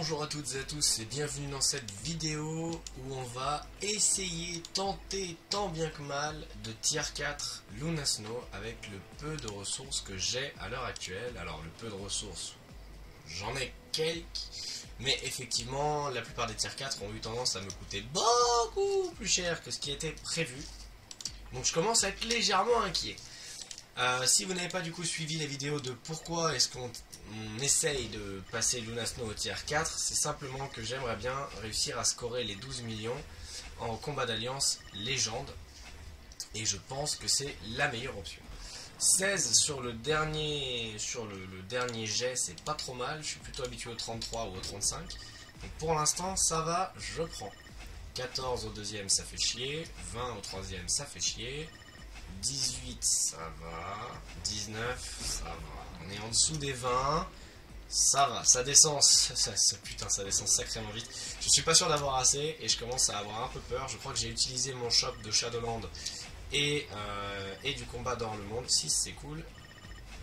Bonjour à toutes et à tous et bienvenue dans cette vidéo où on va essayer, tenter tant bien que mal de tier 4 Luna Snow avec le peu de ressources que j'ai à l'heure actuelle. Alors le peu de ressources, j'en ai quelques, mais effectivement la plupart des tier 4 ont eu tendance à me coûter beaucoup plus cher que ce qui était prévu. Donc je commence à être légèrement inquiet. Si vous n'avez pas du coup suivi les vidéos de pourquoi est-ce qu'on essaye de passer Luna Snow au tier 4, c'est simplement que j'aimerais bien réussir à scorer les 12 millions en combat d'alliance légende, et je pense que c'est la meilleure option. 16 sur le dernier jet, c'est pas trop mal, je suis plutôt habitué au 33 ou au 35, donc pour l'instant ça va, je prends. 14 au deuxième, ça fait chier, 20 au troisième, ça fait chier, 18 ça va, 19 ça va, on est en dessous des 20, ça va, ça descend, putain ça descend sacrément vite. Je suis pas sûr d'avoir assez et je commence à avoir un peu peur. Je crois que j'ai utilisé mon shop de Shadowland et du combat dans le monde. 6 c'est cool,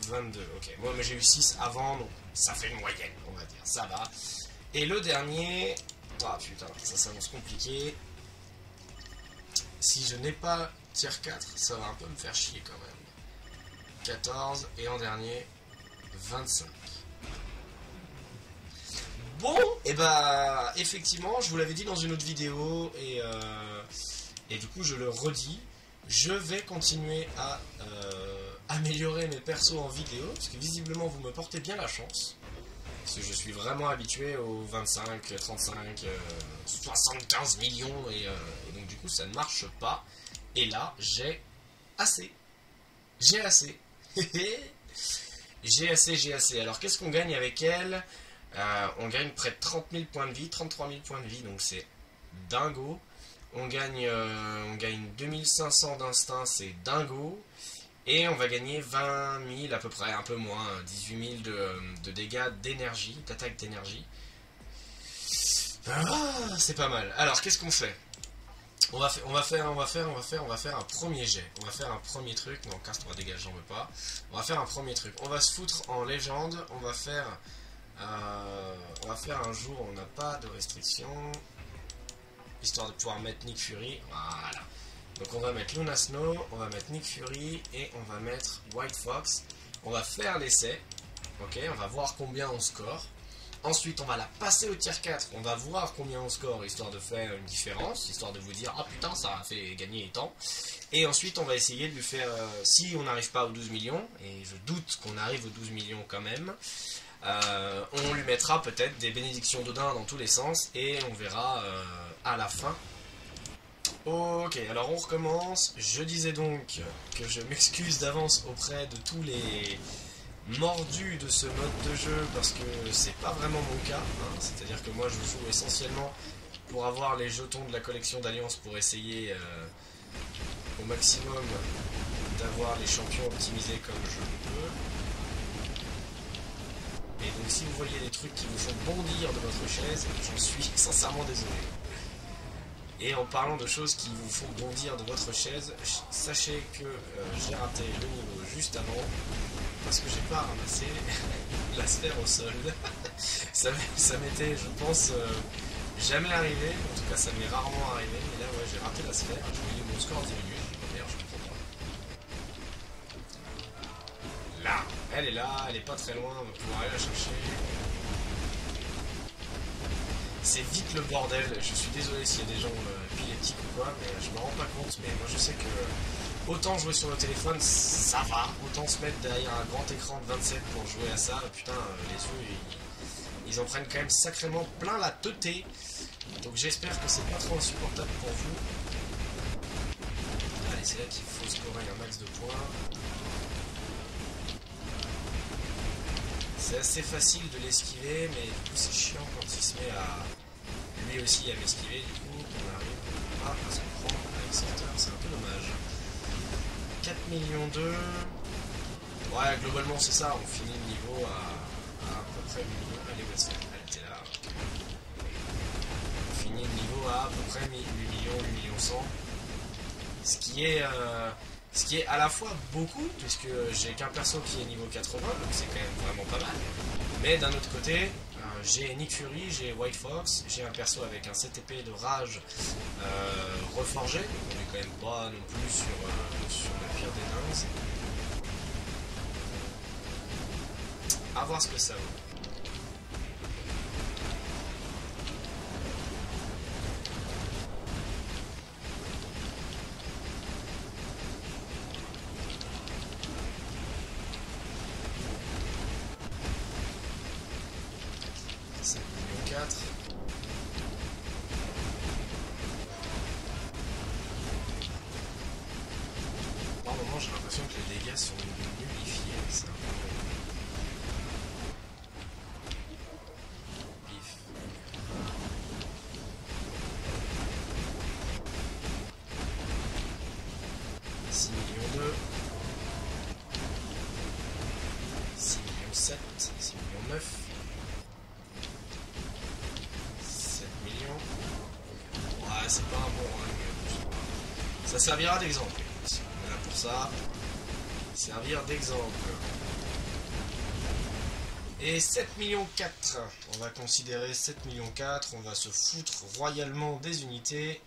22, ok, moi mais j'ai eu 6 avant, donc ça fait une moyenne on va dire, ça va. Et le dernier, ah putain ça s'annonce compliqué. Si je n'ai pas tier 4, ça va un peu me faire chier quand même. 14 et en dernier 25. Bon, et bah effectivement, je vous l'avais dit dans une autre vidéo et du coup je le redis, je vais continuer à améliorer mes persos en vidéo parce que visiblement vous me portez bien la chance. Parce que je suis vraiment habitué aux 25, 35, 75 millions et donc du coup ça ne marche pas. Et là, j'ai assez. J'ai assez. J'ai assez. Alors, qu'est-ce qu'on gagne avec elle? On gagne près de 30 000 points de vie, 33 000 points de vie, donc c'est dingo. On gagne 2500 d'instinct, c'est dingo. Et on va gagner 20 000 à peu près, un peu moins, 18 000 de dégâts d'énergie, d'attaque d'énergie. Ah, c'est pas mal. Alors, qu'est-ce qu'on fait? On va faire un premier jet. On va faire un premier truc. Non, casse-toi, dégage, j'en veux pas. On va faire un premier truc. On va se foutre en légende. On va faire un jour où on n'a pas de restrictions. Histoire de pouvoir mettre Nick Fury. Voilà. Donc on va mettre Luna Snow, on va mettre Nick Fury et on va mettre White Fox. On va faire l'essai. Ok, on va voir combien on score. Ensuite, on va la passer au tier 4, on va voir combien on score, histoire de faire une différence, histoire de vous dire, ah putain, ça a fait gagner tant. Et ensuite, on va essayer de lui faire, si on n'arrive pas aux 12 millions, et je doute qu'on arrive aux 12 millions quand même, on lui mettra peut-être des bénédictions d'Odin dans tous les sens, et on verra à la fin. Ok, alors on recommence. Je disais donc que je m'excuse d'avance auprès de tous les mordu de ce mode de jeu parce que c'est pas vraiment mon cas, hein. C'est-à-dire que moi je joue essentiellement pour avoir les jetons de la collection d'Alliance pour essayer au maximum d'avoir les champions optimisés comme je peux. Et donc si vous voyez des trucs qui vous font bondir de votre chaise, j'en suis sincèrement désolé. Et en parlant de choses qui vous font bondir de votre chaise, sachez que j'ai raté le niveau juste avant parce que j'ai pas ramassé la sphère au sol. ça m'était, je pense, jamais arrivé. En tout cas, ça m'est rarement arrivé. Mais là, ouais, j'ai raté la sphère. Je voyais mon score diminuer. Merde, je comprends pas. Là, elle est là, elle est pas très loin. On va pouvoir aller la chercher. C'est vite le bordel. Je suis désolé s'il y a des gens épileptiques ou quoi, mais je me rends pas compte. Mais moi, je sais que autant jouer sur le téléphone, ça va. Autant se mettre derrière un grand écran de 27 pour jouer à ça. Putain, les yeux, ils en prennent quand même sacrément plein la teuté. Donc j'espère que c'est pas trop insupportable pour vous. Allez, c'est là qu'il faut scorer un max de points. C'est assez facile de l'esquiver, mais du coup c'est chiant quand il se met à lui aussi à m'esquiver. Du coup, on arrive pas à se prendre avec cette heure. C'est un peu dommage. 4 millions 2. Ouais, globalement c'est ça, on finit le niveau à peu près 8 millions. Elle est où la sphère? Elle était là. On finit le niveau à peu près 8 millions, 8 millions 100. Ce qui est à la fois beaucoup, puisque j'ai qu'un perso qui est niveau 80, donc c'est quand même vraiment pas mal. Mais d'un autre côté, j'ai Nick Fury, j'ai White Fox, j'ai un perso avec un 7 épée de rage reforgé, donc on est quand même pas non plus sur le pire des dingues. À voir ce que ça vaut. Par moment, j'ai l'impression que les dégâts sont nullifiés. C'est un peu... Pif. « 6 millions 2. 6 millions 7. 6 millions 9. 7 millions. Ouais, c'est pas un bon rang. Ça servira d'exemple. On est là pour ça. Servir d'exemple. Et 7 millions 4. On va considérer 7 millions 4. On va se foutre royalement des unités.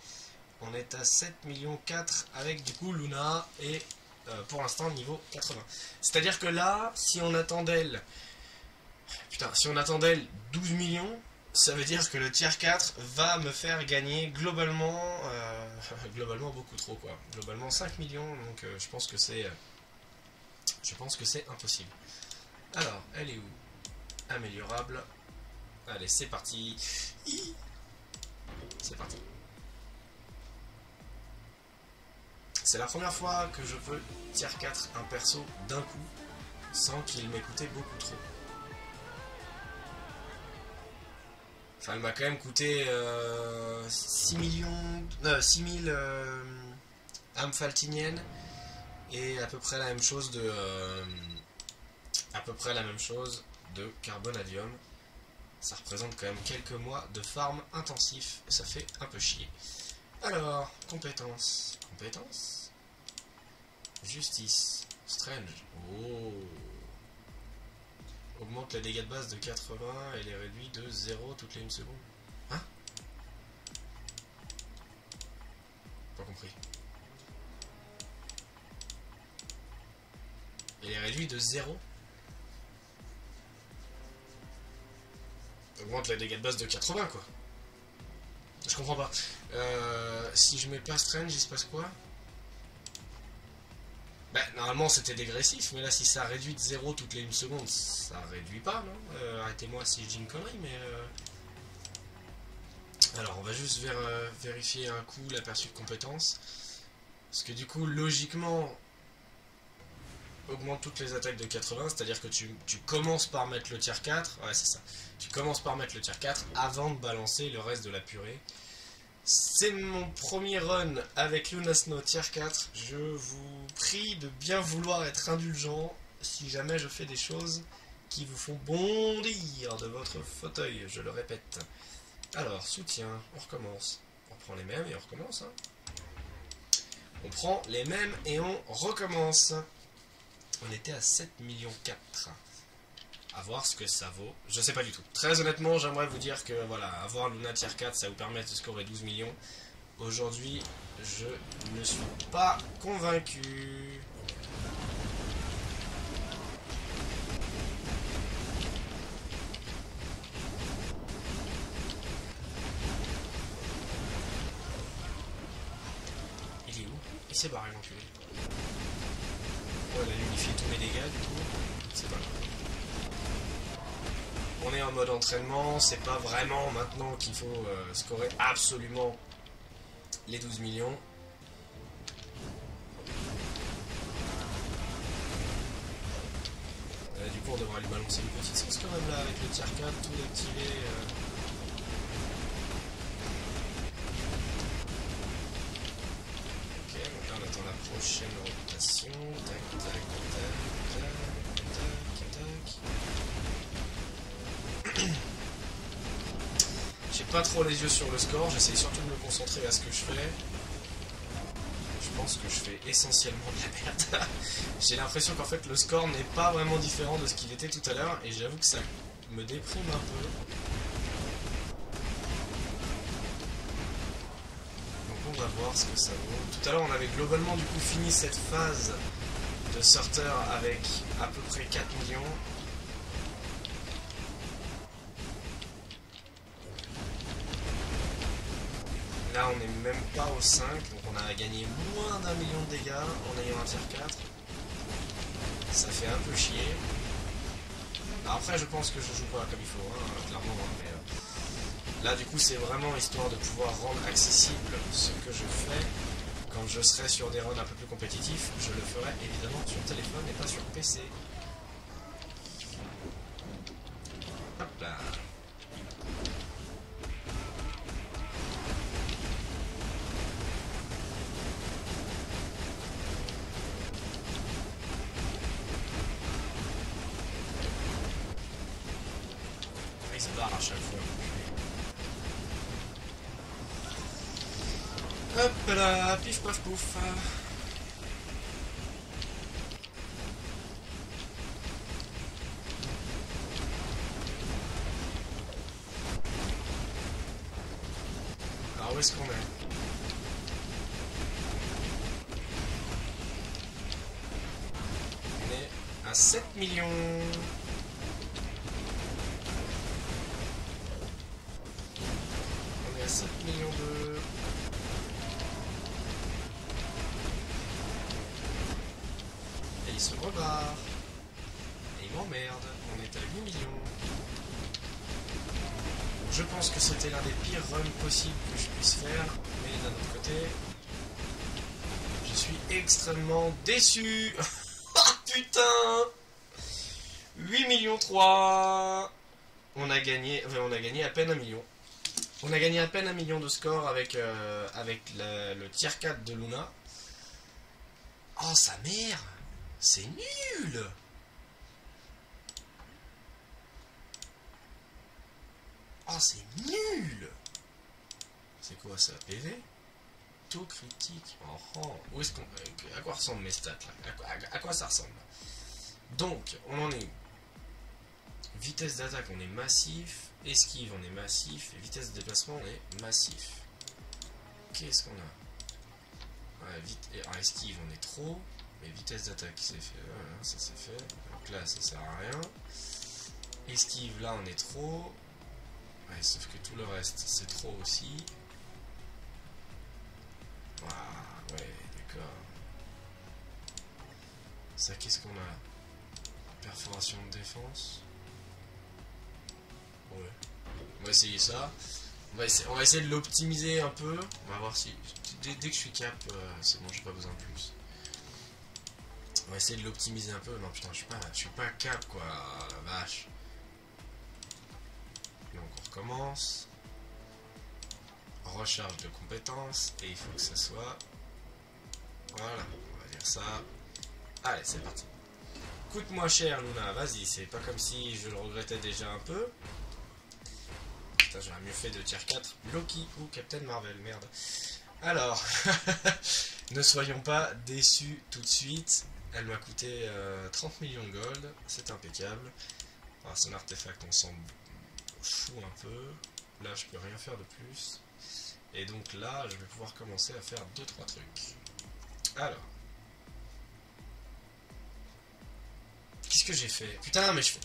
On est à 7 millions 4 avec du coup Luna et pour l'instant niveau 80. C'est-à-dire que là, si on attend d'elle... Putain, si on attend d'elle 12 millions, ça veut dire que le tier 4 va me faire gagner globalement... globalement beaucoup trop quoi. Globalement 5 millions, donc je pense que c'est... impossible. Alors, elle est où? Améliorable. Allez, c'est parti. C'est parti. C'est la première fois que je peux tier 4 un perso d'un coup sans qu'il m'ait coûté beaucoup trop. Enfin, elle m'a quand même coûté 6 000 âmes faltiniennes et à peu près la même chose de carbonadium. Ça représente quand même quelques mois de farm intensif et ça fait un peu chier. Alors, compétences. Compétences. Justice. Strange. Oh. Augmente les dégâts de base de 80 et les réduit de 0 toutes les 1 seconde. Hein? Pas compris. Et les réduit de 0. Augmente les dégâts de base de 80 quoi. Je comprends pas. Si je mets pas Strange, il se passe quoi? Bah, normalement c'était dégressif, mais là si ça réduit de 0 toutes les 1 seconde, ça réduit pas, non? Arrêtez-moi si je dis une connerie, mais... Alors on va juste vérifier un coup l'aperçu de compétences. Parce que du coup, logiquement, augmente toutes les attaques de 80, c'est-à-dire que tu commences par mettre le tier 4, ouais c'est ça, tu commences par mettre le tier 4 avant de balancer le reste de la purée. C'est mon premier run avec Luna Snow tier 4, je vous prie de bien vouloir être indulgent si jamais je fais des choses qui vous font bondir de votre fauteuil, je le répète. Alors, soutien, on recommence, on prend les mêmes et on recommence. Hein. On prend les mêmes et on recommence. On était à 7 millions 4. À voir ce que ça vaut. Je sais pas du tout. Très honnêtement, j'aimerais vous dire que voilà, avoir Luna tier 4, ça vous permet de scorer 12 millions. Aujourd'hui, je ne suis pas convaincu. Il est où? Il s'est barré l'enculé. Oh, elle a unifié tous mes dégâts du coup. C'est pas grave. On est en mode entraînement, c'est pas vraiment maintenant qu'il faut scorer absolument les 12 millions. Du coup on devrait lui balancer une petite sauce quand même là avec le tier 4, tout activé. Ok, donc là on attend la prochaine rotation. Tac, tac, tac, tac, tac, tac. J'ai pas trop les yeux sur le score, j'essaie surtout de me concentrer à ce que je fais. Je pense que je fais essentiellement de la merde. J'ai l'impression qu'en fait le score n'est pas vraiment différent de ce qu'il était tout à l'heure et j'avoue que ça me déprime un peu. va voir ce que ça vaut. Tout à l'heure, on avait globalement du coup fini cette phase de sorter avec à peu près 4 millions. Là, on n'est même pas au 5, donc on a gagné moins d'1 million de dégâts en ayant un tier 4. Ça fait un peu chier. Alors après, je pense que je joue pas comme il faut, hein, clairement. Hein, mais, là, du coup, c'est vraiment histoire de pouvoir rendre accessible ce que je fais. Quand je serai sur des runs un peu plus compétitifs, je le ferai évidemment sur téléphone et pas sur PC. Hop là. Il se barre à chaque fois. Hop là, pif paf pouf. Alors où est-ce qu'on est? On est à 7 millions. On est à 7 millions de... Et il se rebarre. Et il m'emmerde. On est à 8 millions. Je pense que c'était l'un des pires runs possibles que je puisse faire, mais d'un autre côté, je suis extrêmement déçu. Ah putain, 8 millions 3. On a gagné à peine 1 million. On a gagné à peine 1 million de score avec le tier 4 de Luna. Oh sa mère, c'est nul. Oh, c'est nul! C'est quoi ça? PV? Taux critique. Oh, où est-ce qu'on... À quoi ressemblent mes stats là? À quoi ça ressemble? Donc, on en est où? Vitesse d'attaque, on est massif. Esquive, on est massif. Et vitesse de déplacement, on est massif. Qu'est-ce qu'on a? Esquive, on est trop. Mais vitesse d'attaque, c'est fait. Voilà, ça c'est fait. Donc là, ça sert à rien. Esquive, là, on est trop. Ouais, sauf que tout le reste, c'est trop aussi. Ah, ouais, d'accord. Ça, qu'est-ce qu'on a? Perforation de défense. Ouais. On va essayer ça. On va essayer de l'optimiser un peu. On va voir si... Dès que je suis cap, c'est bon, j'ai pas besoin de plus. On va essayer de l'optimiser un peu. Non, putain, je suis pas cap, quoi. La vache. Donc, on recommence. Recharge de compétences. Et il faut que ça soit... Voilà, on va dire ça. Allez, c'est parti. Coûte-moi cher, Luna. Vas-y, c'est pas comme si je le regrettais déjà un peu. Putain, j'aurais mieux fait de tier 4. Loki ou Captain Marvel, merde. Alors, ne soyons pas déçus tout de suite. Elle m'a coûté 30 millions de gold. C'est impeccable. Alors, son artefact, on s'en fout un peu. Là, je peux rien faire de plus. Et donc là, je vais pouvoir commencer à faire 2-3 trucs. Alors. Qu'est-ce que j'ai fait? Putain, mais je fais...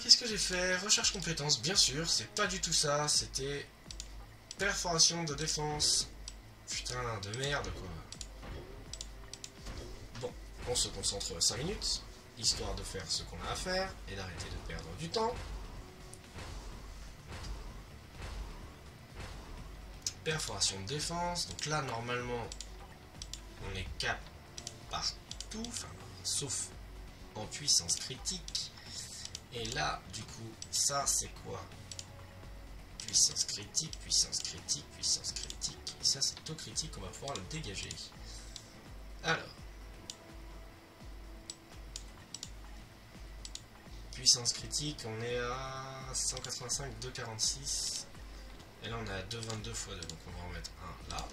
Qu'est-ce que j'ai fait? Recherche compétences, bien sûr. C'est pas du tout ça. C'était... Perforation de défense. Putain, de merde, quoi. Bon, on se concentre 5 minutes. Histoire de faire ce qu'on a à faire. Et d'arrêter de perdre du temps. Perforation de défense. Donc là, normalement, on est cap partout. Enfin, sauf en puissance critique. Et là, du coup, ça, c'est quoi? Puissance critique, puissance critique, puissance critique. Et ça, c'est taux critique, on va pouvoir le dégager. Alors. Puissance critique, on est à 185, 246. Et là, on est à 222 x 2. Donc, on va en mettre un là.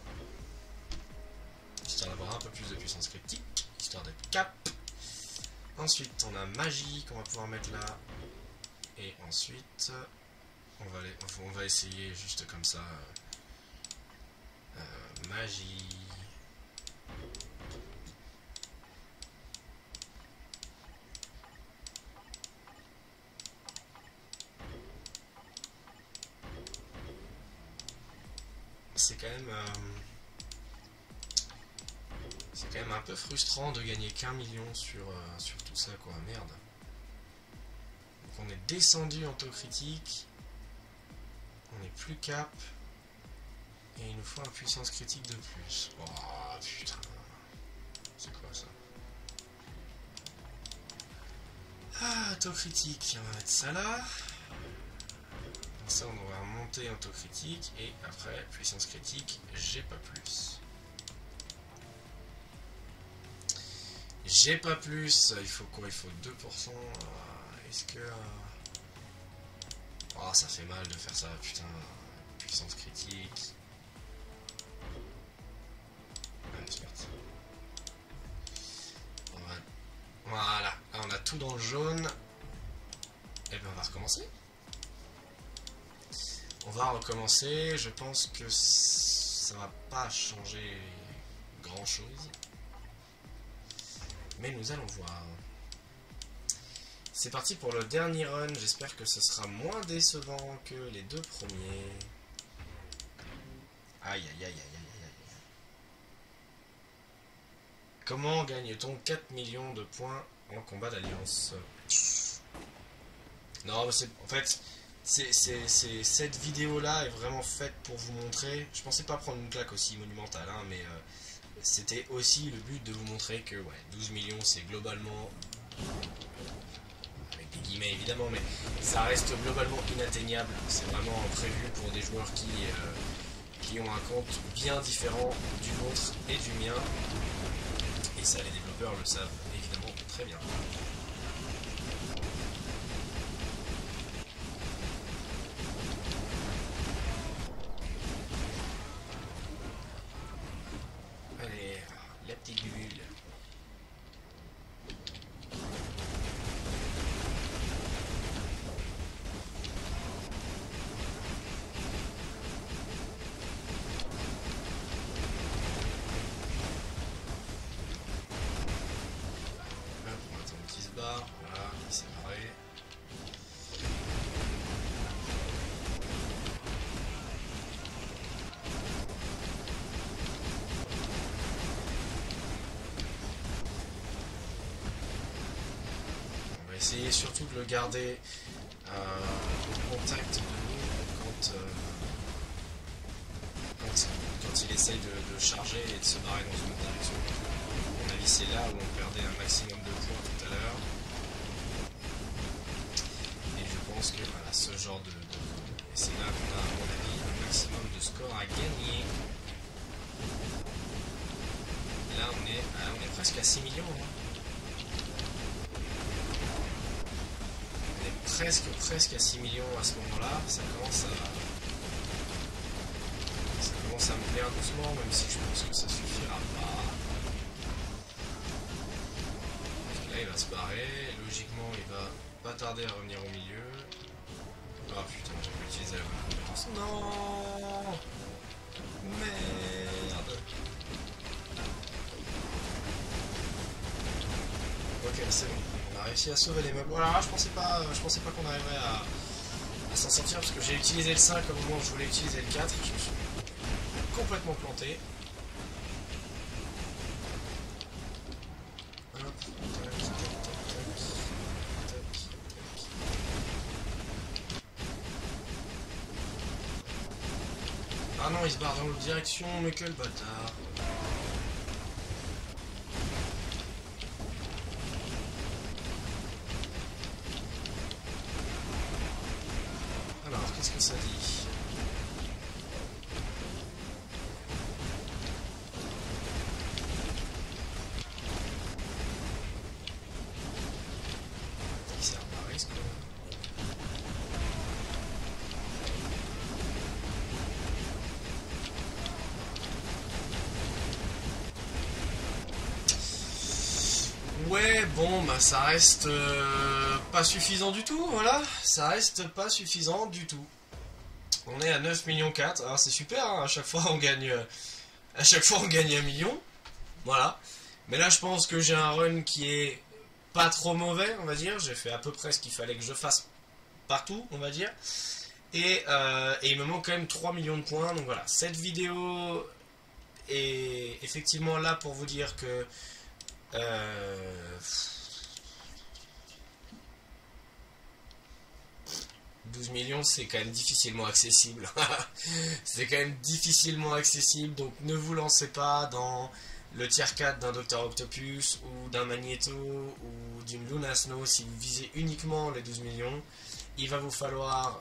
Histoire d'avoir un peu plus de puissance critique. Histoire d'être cap. Ensuite, on a magie qu'on va pouvoir mettre là. Et ensuite... on va essayer juste comme ça. Magie. C'est quand même un peu frustrant de gagner qu'1 million sur tout ça, quoi. Merde. Donc on est descendu en taux critique. On est plus cap. Et il nous faut une puissance critique de plus. Oh putain. C'est quoi ça? Ah, taux critique. On va mettre ça là. Donc ça, on va monter en taux critique. Et après, puissance critique, j'ai pas plus. J'ai pas plus. Il faut quoi? Il faut 2%. Est-ce que... Oh, ça fait mal de faire ça, putain. Puissance critique. Allez, c'est parti. Voilà. Là, on a tout dans le jaune. Et bien, on va recommencer. On va recommencer. Je pense que ça va pas changer grand chose. Mais nous allons voir. C'est parti pour le dernier run. J'espère que ce sera moins décevant que les deux premiers. Aïe aïe aïe aïe aïe aïe. Comment gagne-t-on 4 millions de points en combat d'alliance? Non, mais en fait, cette vidéo-là est vraiment faite pour vous montrer. Je pensais pas prendre une claque aussi monumentale, hein, mais c'était aussi le but de vous montrer que ouais, 12 millions, c'est globalement... Avec des guillemets évidemment, mais ça reste globalement inatteignable. C'est vraiment prévu pour des joueurs qui ont un compte bien différent du vôtre et du mien. Et ça, les développeurs le savent évidemment très bien. Allez, la petite bulle. Voilà, c'est pareil. On va essayer surtout de le garder au contact de nous quand il essaye de charger et de se barrer dans une autre direction. À mon avis, c'est là où on perdait un maximum de points tout à l'heure. Et je pense que voilà, ce genre de... Et c'est là qu'on a, à mon avis, un maximum de score à gagner. Là, on est presque à 6 millions. Hein. On est presque à 6 millions à ce moment-là. Ça commence à me plaire doucement, même si je pense que ça suffira pas. Là, il va se barrer. Logiquement, il va pas tarder à revenir au milieu. Ah putain, j'ai pas utilisé la bonne compétence. Non! Merde! Ok, c'est bon. On a réussi à sauver les meubles. Voilà, je pensais pas qu'on arriverait à s'en sortir parce que j'ai utilisé le 5 au moment où je voulais utiliser le 4. Je me suis complètement planté. Hop, tac, tac, tac, tac, tac. Ah non, il se barre dans l'autre direction, mais quel bâtard. Alors, qu'est-ce que ça dit? Il sert pas à risque, quoi. Ouais, bon, bah ça reste pas suffisant du tout, voilà. Ça reste pas suffisant du tout. On est à 9 millions 4. Alors c'est super, hein, à chaque fois on gagne 1 million. Voilà. Mais là je pense que j'ai un run qui est pas trop mauvais, on va dire. J'ai fait à peu près ce qu'il fallait que je fasse partout, on va dire. Et il me manque quand même 3 millions de points. Donc voilà, cette vidéo est effectivement là pour vous dire que 12 millions, c'est quand même difficilement accessible. C'est quand même difficilement accessible, donc ne vous lancez pas dans le tier 4 d'un Dr Octopus ou d'un Magneto ou d'une Luna Snow si vous visez uniquement les 12 millions. Il va vous falloir,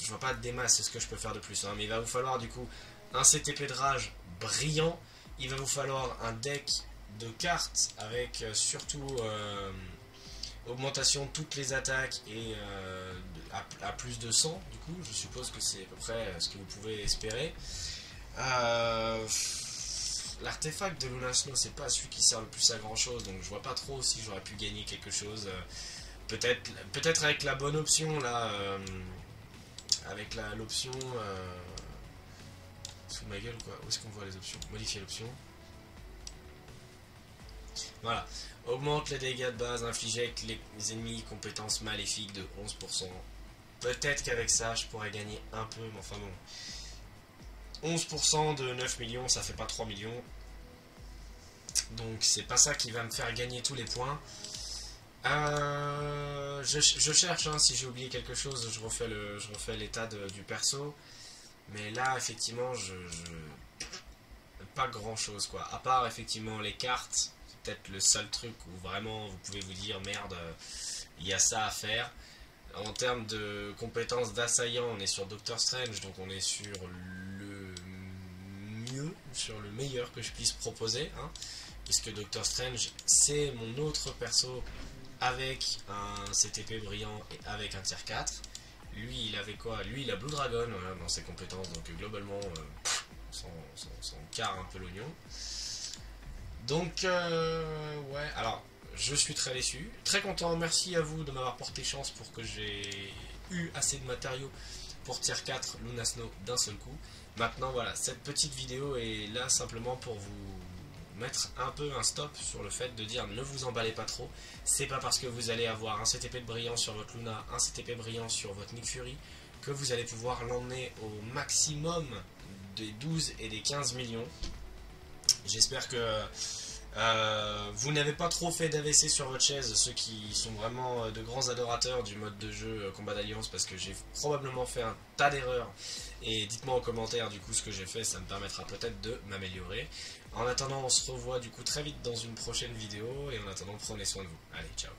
je vois pas des masses, c'est ce que je peux faire de plus, hein, mais il va vous falloir du coup un CTP de rage brillant, il va vous falloir un deck de cartes avec surtout augmentation de toutes les attaques et à plus de 100 du coup, je suppose que c'est à peu près ce que vous pouvez espérer. L'artefact de Luna Snow, c'est pas celui qui sert le plus à grand chose, donc je vois pas trop si j'aurais pu gagner quelque chose. Peut-être avec la bonne option là, avec l'option sous ma gueule ou quoi, où est-ce qu'on voit les options? Modifier l'option. Voilà, augmente les dégâts de base infligés avec les ennemis compétences maléfiques de 11%. Peut-être qu'avec ça je pourrais gagner un peu, mais enfin bon. 11% de 9 millions, ça fait pas 3 millions. Donc c'est pas ça qui va me faire gagner tous les points. Je cherche, hein, si j'ai oublié quelque chose, je refais l'état du perso. Mais là, effectivement, pas grand chose, quoi. À part, effectivement, les cartes. C'est peut-être le seul truc où vraiment vous pouvez vous dire, merde, il y a ça à faire. En termes de compétences d'assaillant, on est sur Doctor Strange, donc on est sur le mieux, sur le meilleur que je puisse proposer, hein, puisque Doctor Strange, c'est mon autre perso avec un CTP brillant et avec un tier 4. Lui, il avait quoi? Lui, il a Blue Dragon, voilà, dans ses compétences, donc globalement, s'en carre un peu l'oignon. Donc, ouais, alors, je suis très déçu, très content, merci à vous de m'avoir porté chance pour que j'ai eu assez de matériaux pour tier 4 Luna Snow d'un seul coup. Maintenant, voilà, cette petite vidéo est là simplement pour vous mettre un peu un stop sur le fait de dire ne vous emballez pas trop. C'est pas parce que vous allez avoir un CTP de brillant sur votre Luna, un CTP brillant sur votre Nick Fury, que vous allez pouvoir l'emmener au maximum des 12 et des 15 millions. J'espère que vous n'avez pas trop fait d'AVC sur votre chaise, ceux qui sont vraiment de grands adorateurs du mode de jeu combat d'alliance, parce que j'ai probablement fait un tas d'erreurs. Et dites-moi en commentaire du coup ce que j'ai fait, ça me permettra peut-être de m'améliorer. En attendant, on se revoit du coup très vite dans une prochaine vidéo, et en attendant, prenez soin de vous. Allez, ciao.